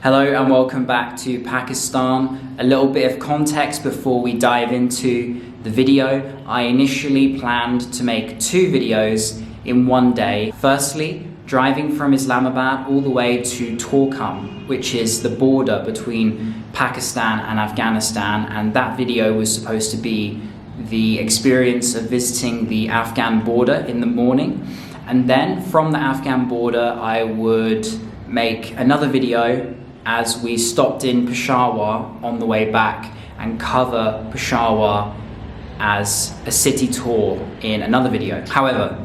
Hello and welcome back to Pakistan. A little bit of context before we dive into the video. I initially planned to make two videos in one day. Firstly, driving from Islamabad all the way to Torkham, which is the border between Pakistan and Afghanistan, and that video was supposed to be the experience of visiting the Afghan border in the morning. And then from the Afghan border I would make another video as we stopped in Peshawar on the way back and cover Peshawar as a city tour in another video. However,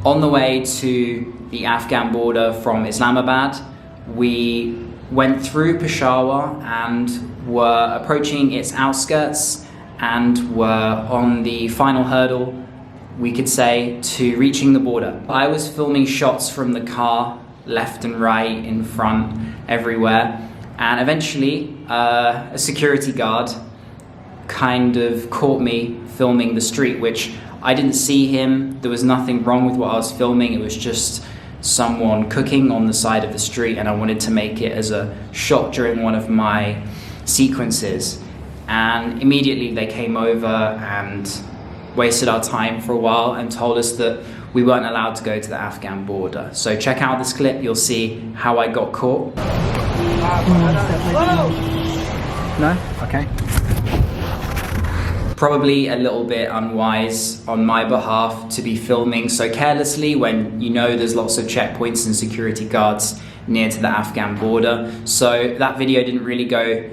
on the way to the Afghan border from Islamabad, we went through Peshawar and were approaching its outskirts and were on the final hurdle, we could say, to reaching the border. I was filming shots from the car, left and right, in front, everywhere, and eventually a security guard kind of caught me filming the street, which I didn't see him. There was nothing wrong with what I was filming. It was just someone cooking on the side of the street, and I wanted to make it as a shot during one of my sequences. And immediately they came over and wasted our time for a while and told us that we weren't allowed to go to the Afghan border. So check out this clip, you'll see how I got caught. No? Okay. Probably a little bit unwise on my behalf to be filming so carelessly when you know there's lots of checkpoints and security guards near to the Afghan border. So that video didn't really go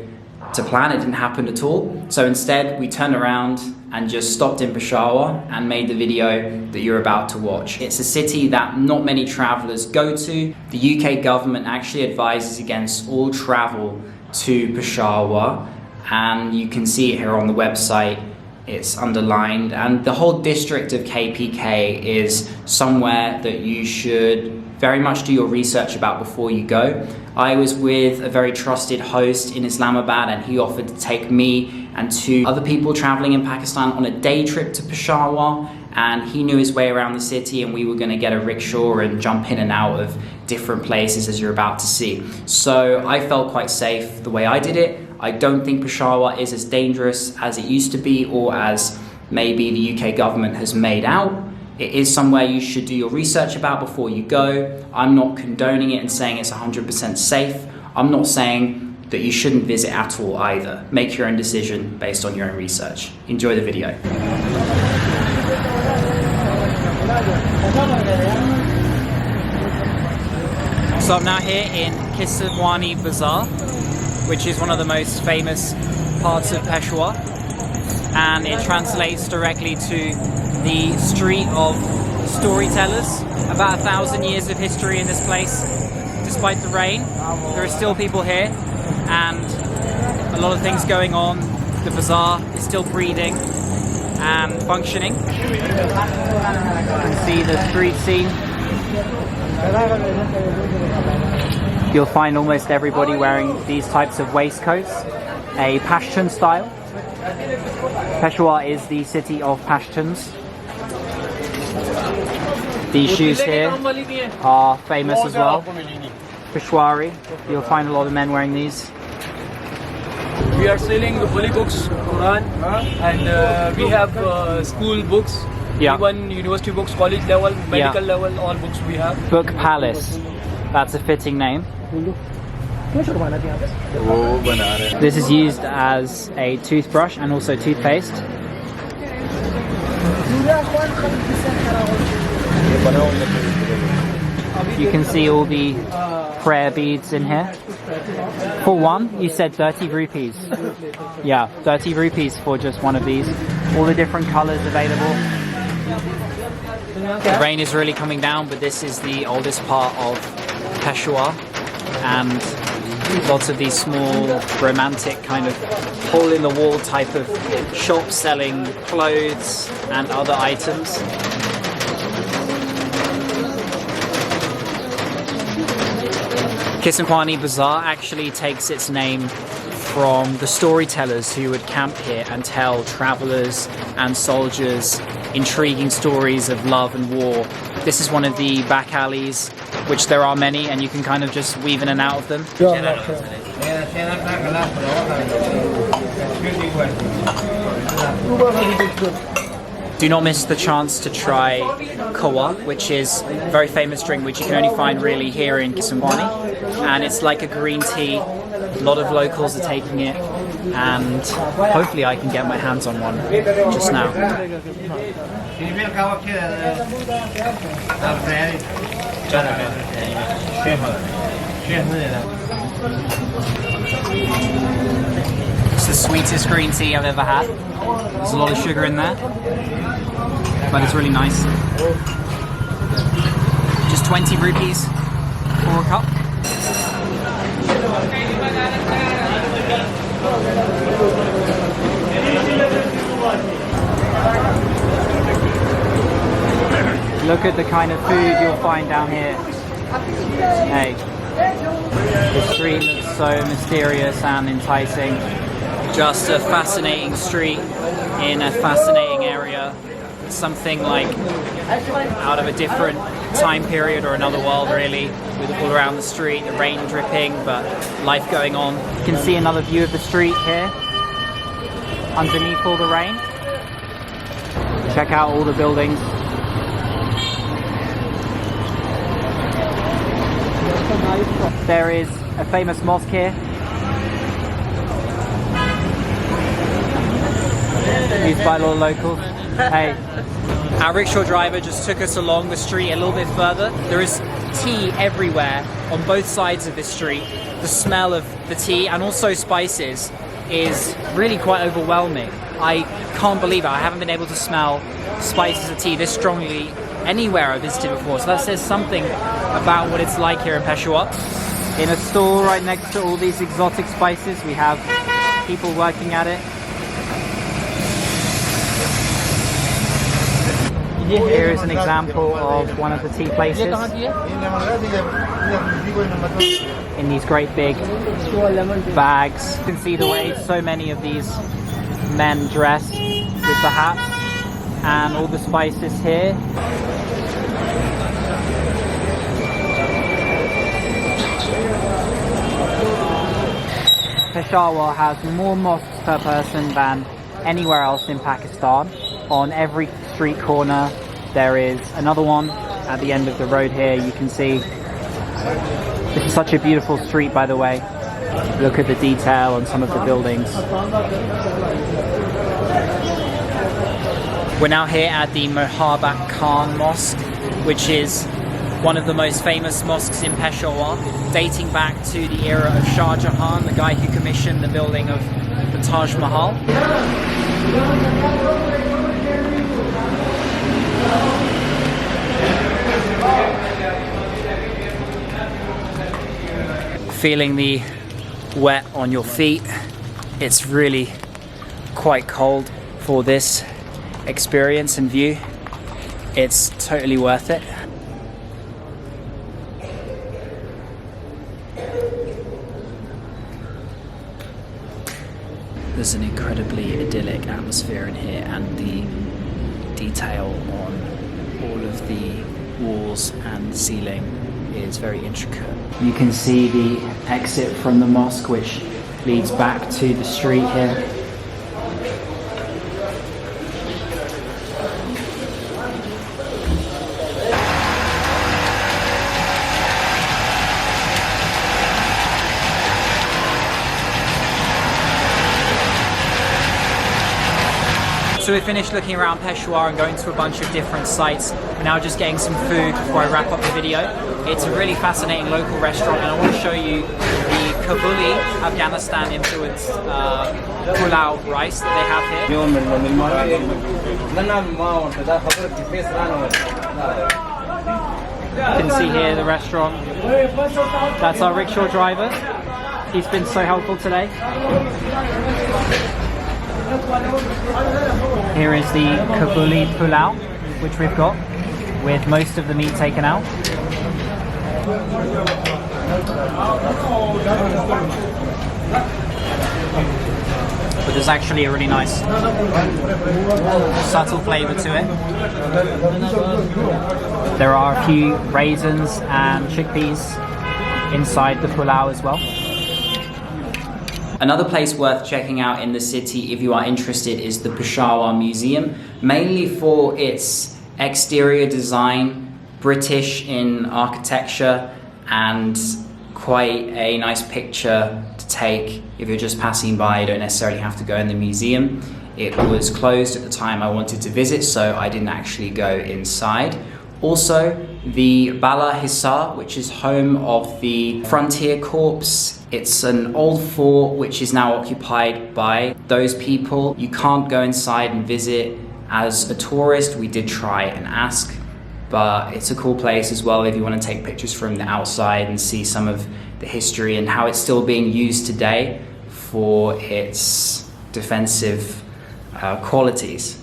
to plan, it didn't happen at all. So instead we turned around and just stopped in Peshawar and made the video that you're about to watch. It's a city that not many travelers go to. The UK government actually advises against all travel to Peshawar, and you can see it here on the website. It's underlined, and the whole district of KPK is somewhere that you should very much do your research about before you go. I was with a very trusted host in Islamabad, and he offered to take me and two other people traveling in Pakistan on a day trip to Peshawar, and he knew his way around the city, and we were going to get a rickshaw and jump in and out of different places as you're about to see. So I felt quite safe the way I did it. I don't think Peshawar is as dangerous as it used to be, or as maybe the UK government has made out. It is somewhere you should do your research about before you go. I'm not condoning it and saying it's 100% safe. I'm not saying that you shouldn't visit at all either. Make your own decision based on your own research. Enjoy the video. So I'm now here in Qissa Khwani Bazaar, which is one of the most famous parts of Peshawar, and it translates directly to the street of storytellers. About 1,000 years of history in this place. Despite the rain, there are still people here and a lot of things going on. The bazaar is still breathing and functioning. You can see the street scene. You'll find almost everybody wearing these types of waistcoats, a Pashtun style. Peshawar is the city of Pashtuns. These shoes here are famous as well. Peshawari, you'll find a lot of men wearing these. We are selling holy books, Quran, and we have school books, even university books, college level, medical level, all books we have. Book Palace, that's a fitting name. This is used as a toothbrush and also toothpaste. You can see all the prayer beads in here. For one, you said 30 rupees. Yeah, 30 rupees for just one of these. All the different colors available. The rain is really coming down, but this is the oldest part of Peshawar, and lots of these small romantic kind of hole in the wall type of shops selling clothes and other items. Qissa Khwani Bazaar actually takes its name from the storytellers who would camp here and tell travelers and soldiers intriguing stories of love and war. This is one of the back alleys, which there are many, and you can kind of just weave in and out of them. Do not miss the chance to try Kahwa, which is a very famous drink which you can only find really here in Qissa Khwani. And it's like a green tea. A lot of locals are taking it, and hopefully I can get my hands on one just now. It's the sweetest green tea I've ever had. There's a lot of sugar in there, but it's really nice. Just 20 rupees for a cup. Look at the kind of food you'll find down here. Hey, the street looks so mysterious and enticing. Just a fascinating street in a fascinating area. Something like out of a different time period or another world, really, with all around the street, the rain dripping, but life going on. You can see another view of the street here, underneath all the rain. Check out all the buildings. There is a famous mosque here, used by a lot of locals. Hey, our rickshaw driver just took us along the street a little bit further. There is tea everywhere on both sides of this street. The smell of the tea and also spices is really quite overwhelming. I can't believe it. I haven't been able to smell spices of tea this strongly anywhere I've visited before. So that says something about what it's like here in Peshawar. In a store right next to all these exotic spices, we have people working at it. Here is an example of one of the tea places in these great big bags. You can see the way so many of these men dress with the hats and all the spices here. Peshawar has more mosques per person than anywhere else in Pakistan. On every street corner there is another one. At the end of the road here you can see. This is such a beautiful street, by the way. Look at the detail on some of the buildings. We're now here at the Mohabbat Khan Mosque, which is one of the most famous mosques in Peshawar, dating back to the era of Shah Jahan, the guy who commissioned the building of the Taj Mahal. Feeling the wet on your feet. It's really quite cold for this experience and view. It's totally worth it. There's an incredibly idyllic atmosphere in here, and the detail on all of the walls and the ceiling is very intricate. You can see the exit from the mosque, which leads back to the street here. So we finished looking around Peshawar and going to a bunch of different sites. We're now just getting some food before I wrap up the video. It's a really fascinating local restaurant, and I want to show you the Kabuli, Afghanistan influenced pulao rice that they have here. You can see here the restaurant. That's our rickshaw driver. He's been so helpful today. Here is the Kabuli pulao, which we've got, with most of the meat taken out. But there's actually a really nice subtle flavour to it. There are a few raisins and chickpeas inside the pulao as well. Another place worth checking out in the city if you are interested is the Peshawar Museum, mainly for its exterior design, British in architecture, and quite a nice picture to take if you're just passing by. You don't necessarily have to go in the museum. It was closed at the time I wanted to visit, so I didn't actually go inside. Also, the Bala Hisar, which is home of the Frontier Corps. It's an old fort which is now occupied by those people. You can't go inside and visit as a tourist. We did try and ask, but it's a cool place as well if you want to take pictures from the outside and see some of the history and how it's still being used today for its defensive qualities.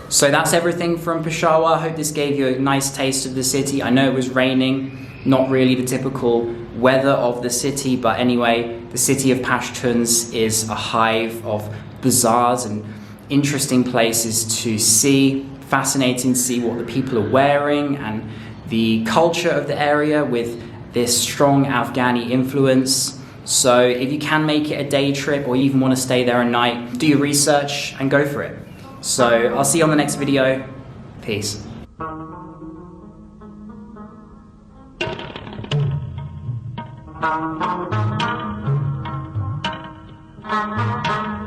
So that's everything from Peshawar. I hope this gave you a nice taste of the city. I know it was raining, not really the typical weather of the city, but anyway, the city of Pashtuns is a hive of bazaars and interesting places to see. Fascinating to see what the people are wearing and the culture of the area with this strong Afghani influence. So if you can make it a day trip or you even want to stay there a night, do your research and go for it. So I'll see you on the next video. Peace. Thank you.